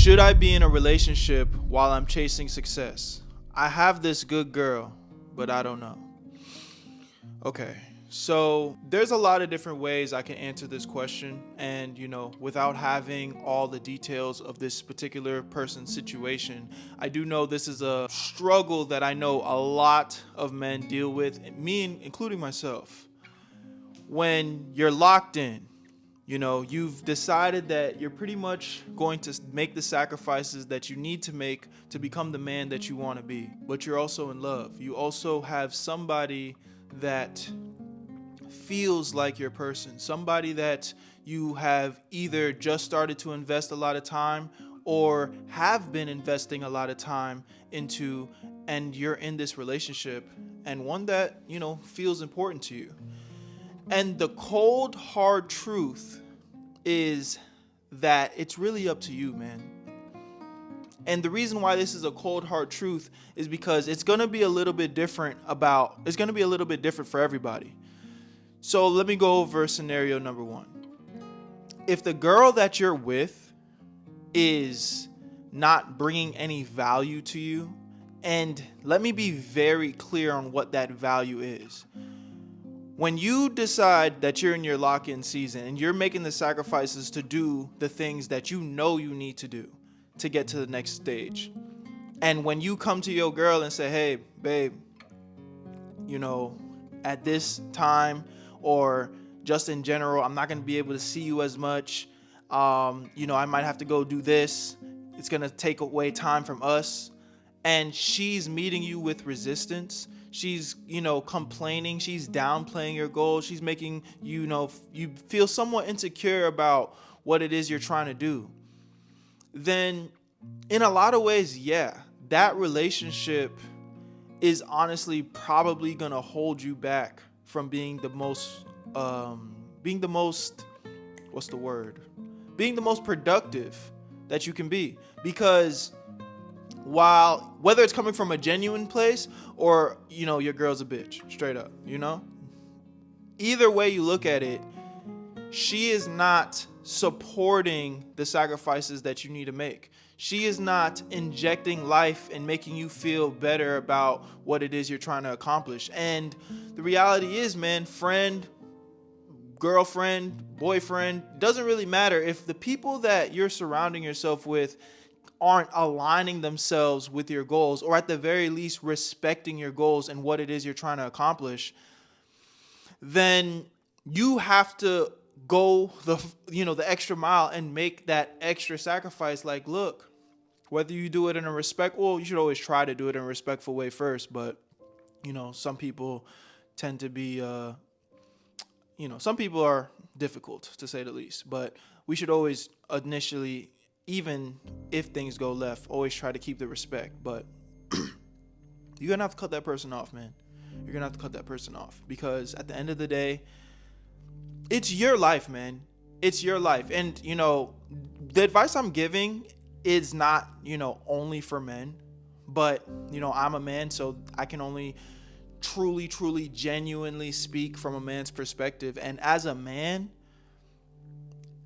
Should I be in a relationship while I'm chasing success? I have this good girl, but I don't know. Okay, so there's a lot of different ways I can answer this question, and without having all the details of this particular person's situation, I do know this is a struggle that I know a lot of men deal with, me including myself. When you're locked in, you've decided that you're pretty much going to make the sacrifices that you need to make to become the man that you want to be. But you're also in love. You also have somebody that feels like your person, somebody that you have either just started to invest a lot of time or have been investing a lot of time into, and you're in this relationship, and one that, feels important to you. And the cold, hard truth is that it's really up to you, man. And the reason why this is a cold, hard truth is because it's going to be a little bit different for everybody. So let me go over scenario number one. If the girl that you're with is not bringing any value to you, and let me be very clear on what that value is. When you decide that you're in your lock-in season and you're making the sacrifices to do the things that you need to do to get to the next stage, and when you come to your girl and say, hey, babe, at this time or just in general, I'm not going to be able to see you as much. I might have to go do this. It's going to take away time from us. And she's meeting you with resistance. She's, complaining. She's downplaying your goals. She's making, you feel somewhat insecure about what it is you're trying to do. Then in a lot of ways, yeah, that relationship is honestly probably going to hold you back from being the most productive that you can be. Because whether it's coming from a genuine place or, your girl's a bitch, straight up, either way you look at it, she is not supporting the sacrifices that you need to make. She is not injecting life and making you feel better about what it is you're trying to accomplish. And the reality is, man, friend, girlfriend, boyfriend, doesn't really matter. If the people that you're surrounding yourself with aren't aligning themselves with your goals, or at the very least respecting your goals and what it is you're trying to accomplish, then you have to go the extra mile and make that extra sacrifice. Like, look, whether you do it in a you should always try to do it in a respectful way first, but some people tend to be some people are difficult, to say the least. But we should always initially, even if things go left, always try to keep the respect. But you're gonna have to cut that person off, man. You're gonna have to cut that person off, because at the end of the day, it's your life, man. It's your life. And, the advice I'm giving is not, only for men. But, I'm a man, so I can only truly, truly, genuinely speak from a man's perspective. And as a man,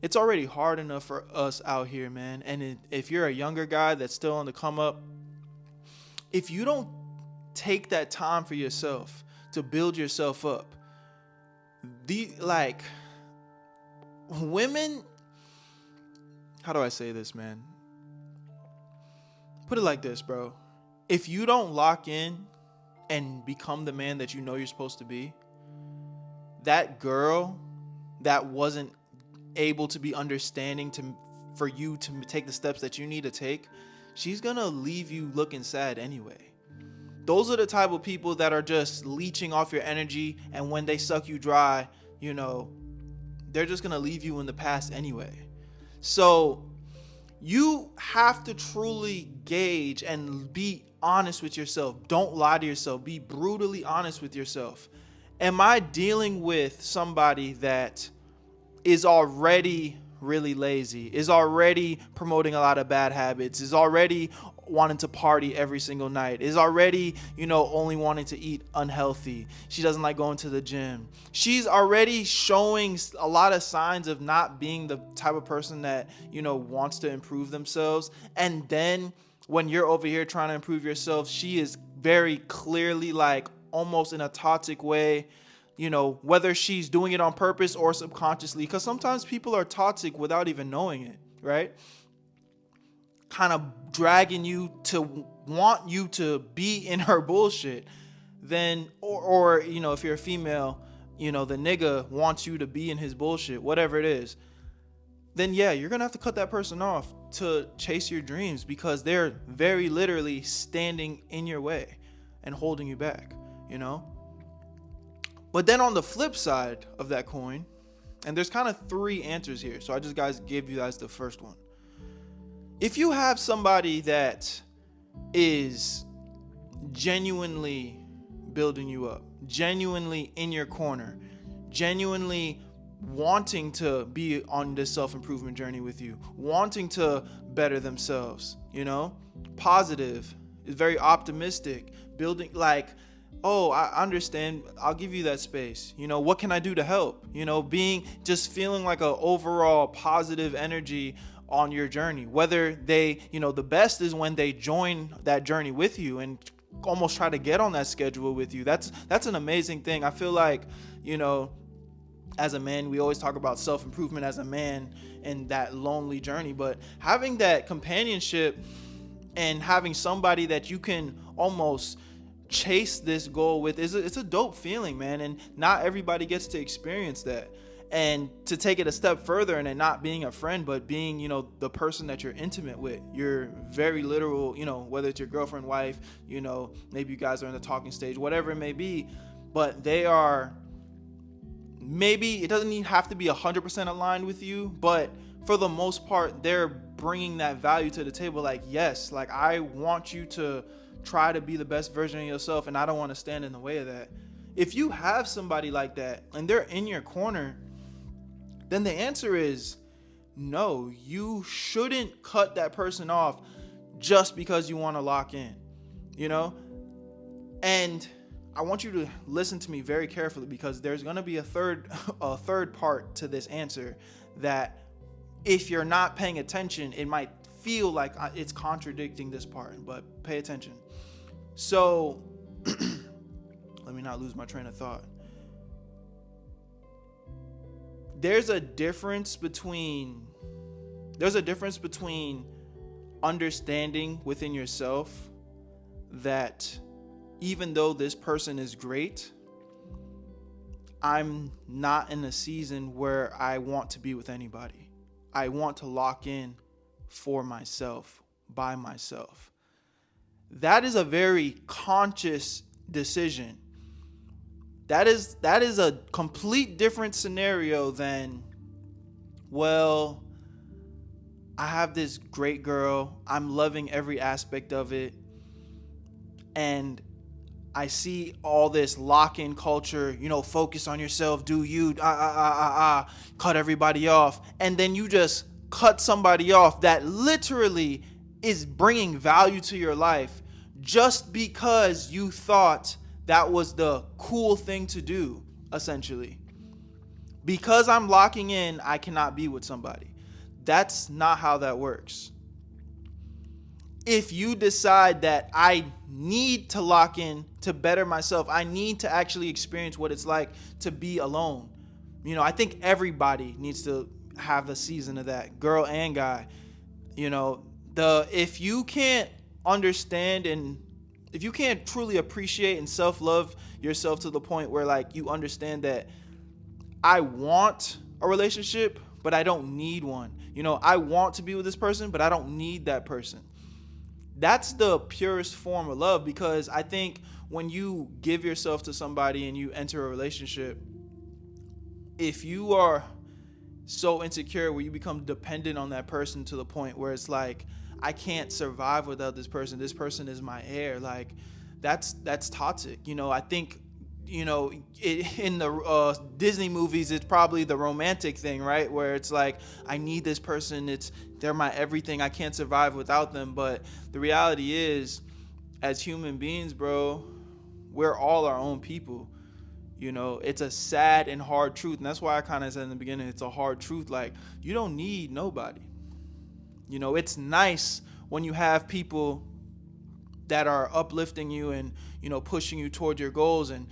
it's already hard enough for us out here, man. And if you're a younger guy that's still on the come up, if you don't take that time for yourself to build yourself up, women, how do I say this, man? Put it like this, bro. If you don't lock in and become the man that you're supposed to be, that girl that wasn't able to be understanding for you to take the steps that you need to take, she's gonna leave you looking sad anyway. Those are the type of people that are just leeching off your energy, and when they suck you dry, they're just gonna leave you in the past anyway. So you have to truly gauge and be honest with yourself. Don't lie to yourself. Be brutally honest with yourself. Am I dealing with somebody that is already really lazy, is already promoting a lot of bad habits, is already wanting to party every single night, is already, only wanting to eat unhealthy. She doesn't like going to the gym. She's already showing a lot of signs of not being the type of person that, wants to improve themselves. And then when you're over here trying to improve yourself, she is very clearly, like, almost in a toxic way, whether she's doing it on purpose or subconsciously, because sometimes people are toxic without even knowing it, right? Kind of dragging you to want you to be in her bullshit. Then, or if you're a female, the nigga wants you to be in his bullshit, whatever it is. Then yeah, you're gonna have to cut that person off to chase your dreams, because they're very literally standing in your way and holding you back, But then on the flip side of that coin, and there's kind of 3 answers here, so I just gave you guys the first one. If you have somebody that is genuinely building you up, genuinely in your corner, genuinely wanting to be on this self-improvement journey with you, wanting to better themselves, positive, is very optimistic, building, like, oh, I understand, I'll give you that space, what can I do to help, just feeling like a overall positive energy on your journey. Whether they, the best is when they join that journey with you and almost try to get on that schedule with you. That's an amazing thing. I feel like, as a man, we always talk about self-improvement as a man and that lonely journey, but having that companionship and having somebody that you can almost chase this goal with it's a dope feeling, man. And not everybody gets to experience that. And to take it a step further, and then not being a friend, but being, the person that you're intimate with, you're very literal, whether it's your girlfriend, wife, maybe you guys are in the talking stage, whatever it may be, but they are, maybe it doesn't even have to be 100% aligned with you, but for the most part, they're bringing that value to the table. Like, yes, like, I want you to try to be the best version of yourself, and I don't want to stand in the way of that. If you have somebody like that and they're in your corner, then the answer is no. You shouldn't cut that person off just because you want to lock in, And I want you to listen to me very carefully, because there's going to be a third part to this answer that, if you're not paying attention, it might feel like it's contradicting this part, but pay attention. So let me not lose my train of thought. There's a difference between understanding within yourself that even though this person is great, I'm not in a season where I want to be with anybody. I want to lock in for myself, by myself. That is a very conscious decision. That is a complete different scenario than, well, I have this great girl, I'm loving every aspect of it, and I see all this lock-in culture, focus on yourself, do you, cut everybody off, and then you just cut somebody off that literally is bringing value to your life just because you thought that was the cool thing to do, essentially. Because I'm locking in, I cannot be with somebody. That's not how that works. If you decide that I need to lock in to better myself, I need to actually experience what it's like to be alone. I think everybody needs to have a season of that, girl and guy. If you can't understand, and if you can't truly appreciate and self-love yourself to the point where, like, you understand that I want a relationship, but I don't need one. I want to be with this person, but I don't need that person. That's the purest form of love, because I think when you give yourself to somebody and you enter a relationship, if you are so insecure where you become dependent on that person to the point where it's like, I can't survive without this person is my air, like, that's toxic. I think in the Disney movies, it's probably the romantic thing, right? Where it's like, I need this person. They're my everything. I can't survive without them. But the reality is, as human beings, bro, we're all our own people. It's a sad and hard truth. And that's why I kind of said in the beginning, it's a hard truth. Like, you don't need nobody. It's nice when you have people that are uplifting you and, pushing you toward your goals, and,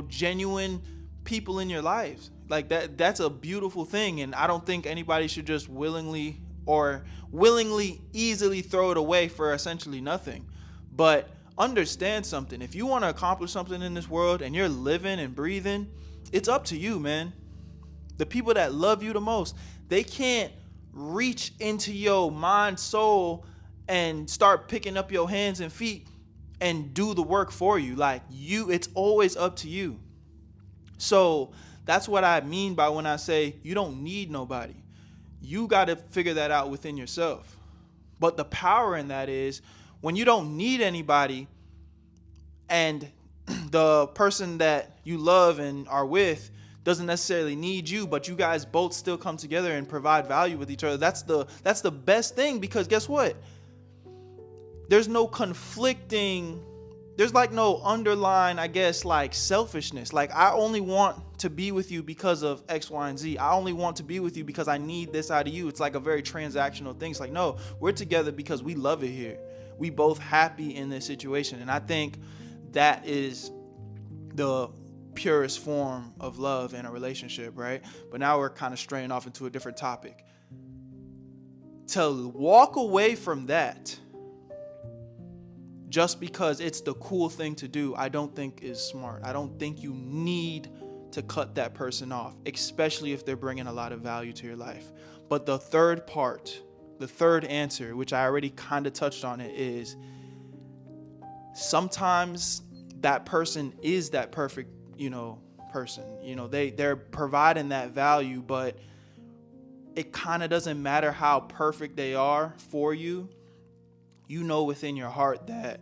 genuine people in your lives. Like that's a beautiful thing. And I don't think anybody should just willingly easily throw it away for essentially nothing. But understand something. If you want to accomplish something in this world and you're living and breathing, it's up to you, man. The people that love you the most, they can't reach into your mind, soul, and start picking up your hands and feet and do the work for you. Like, it's always up to you. So that's what I mean by when I say you don't need nobody. You got to figure that out within yourself. But the power in that is when you don't need anybody, and the person that you love and are with doesn't necessarily need you, but you guys both still come together and provide value with each other. That's the best thing, because guess what? There's no conflicting, there's like no underlying, I guess, like selfishness. Like, I only want to be with you because of X, Y, and Z. I only want to be with you because I need this out of you. It's like a very transactional thing. It's like, no, we're together because we love it here. We both happy in this situation. And I think that is the purest form of love in a relationship, right? But now we're kind of straying off into a different topic. To walk away from that just because it's the cool thing to do, I don't think is smart. I don't think you need to cut that person off, especially if they're bringing a lot of value to your life. But the third part, the third answer, which I already kind of touched on it, is sometimes that person is that perfect, person. They're providing that value, but it kind of doesn't matter how perfect they are for you. Within your heart that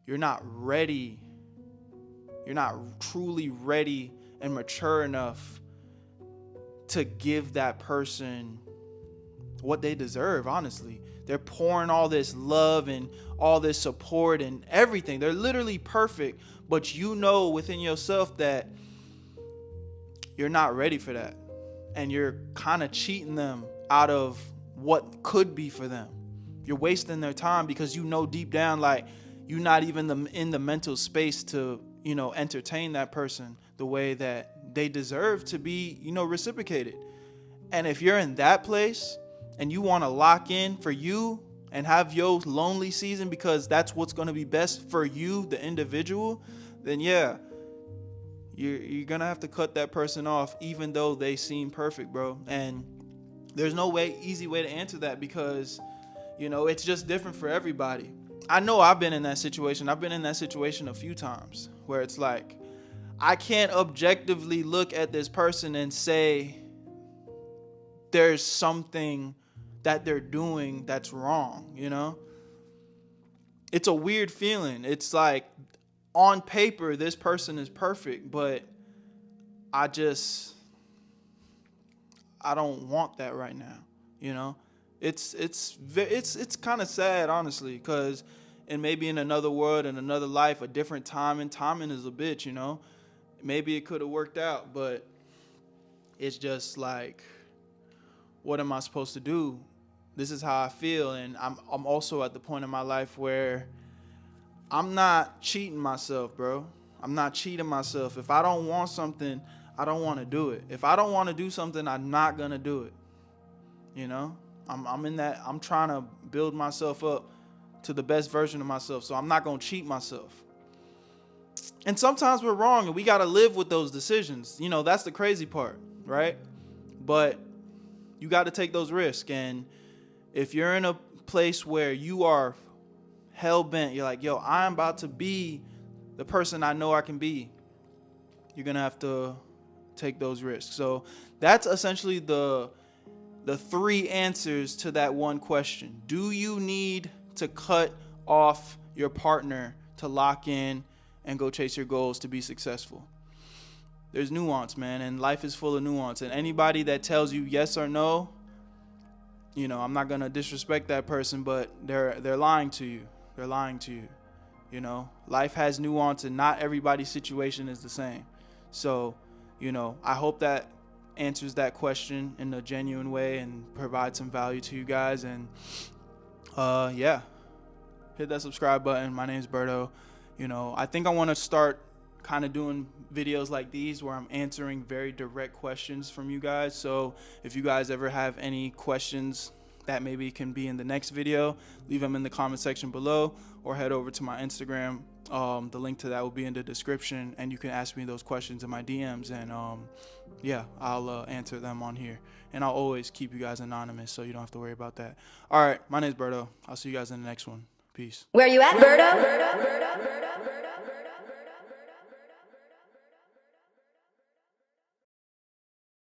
you're not ready. You're not truly ready and mature enough to give that person what they deserve, honestly. They're pouring all this love and all this support and everything. They're literally perfect, but within yourself that you're not ready for that. And you're kind of cheating them out of what could be for them. You're wasting their time because deep down, like, you're not even in the mental space to, entertain that person the way that they deserve to be, reciprocated. And if you're in that place and you want to lock in for you and have your lonely season because that's what's going to be best for you, the individual, then yeah, you're going to have to cut that person off, even though they seem perfect, bro. And there's no easy way to answer that, because, it's just different for everybody. I know I've been in that situation. I've been in that situation a few times where it's like, I can't objectively look at this person and say there's something that they're doing that's wrong, It's a weird feeling. It's like, on paper, this person is perfect, but I don't want that right now, It's kind of sad, honestly, because maybe in another world, in another life, a different timing is a bitch, Maybe it could have worked out, but it's just like, what am I supposed to do? This is how I feel, and I'm also at the point in my life where I'm not cheating myself, bro. I'm not cheating myself. If I don't want something, I don't want to do it. If I don't want to do something, I'm not going to do it. I'm in that. I'm trying to build myself up to the best version of myself. So I'm not going to cheat myself. And sometimes we're wrong and we got to live with those decisions. That's the crazy part, right? But you got to take those risks. And if you're in a place where you are hell-bent, you're like, yo, I'm about to be the person I know I can be, you're going to have to take those risks. So that's essentially the three answers to that one question. Do you need to cut off your partner to lock in and go chase your goals to be successful. There's nuance, man, and life is full of nuance. And anybody that tells you yes or no, you know, I'm not gonna disrespect that person, but they're lying to you. They're lying to you. You know, life has nuance, and not everybody's situation is the same. So, you know, I hope that answers that question in a genuine way and provides some value to you guys. And yeah, hit that subscribe button. My name's Berto. You know, I think I want to start kind of doing videos like these where I'm answering very direct questions from you guys. So if you guys ever have any questions that maybe can be in the next video, leave them in the comment section below, or head over to my Instagram. The link to that will be in the description, and you can ask me those questions in my DMs, and yeah, I'll answer them on here. And I'll always keep you guys anonymous, so you don't have to worry about that. All right, my name's Berto. I'll see you guys in the next one. Peace. Where you at, Berto?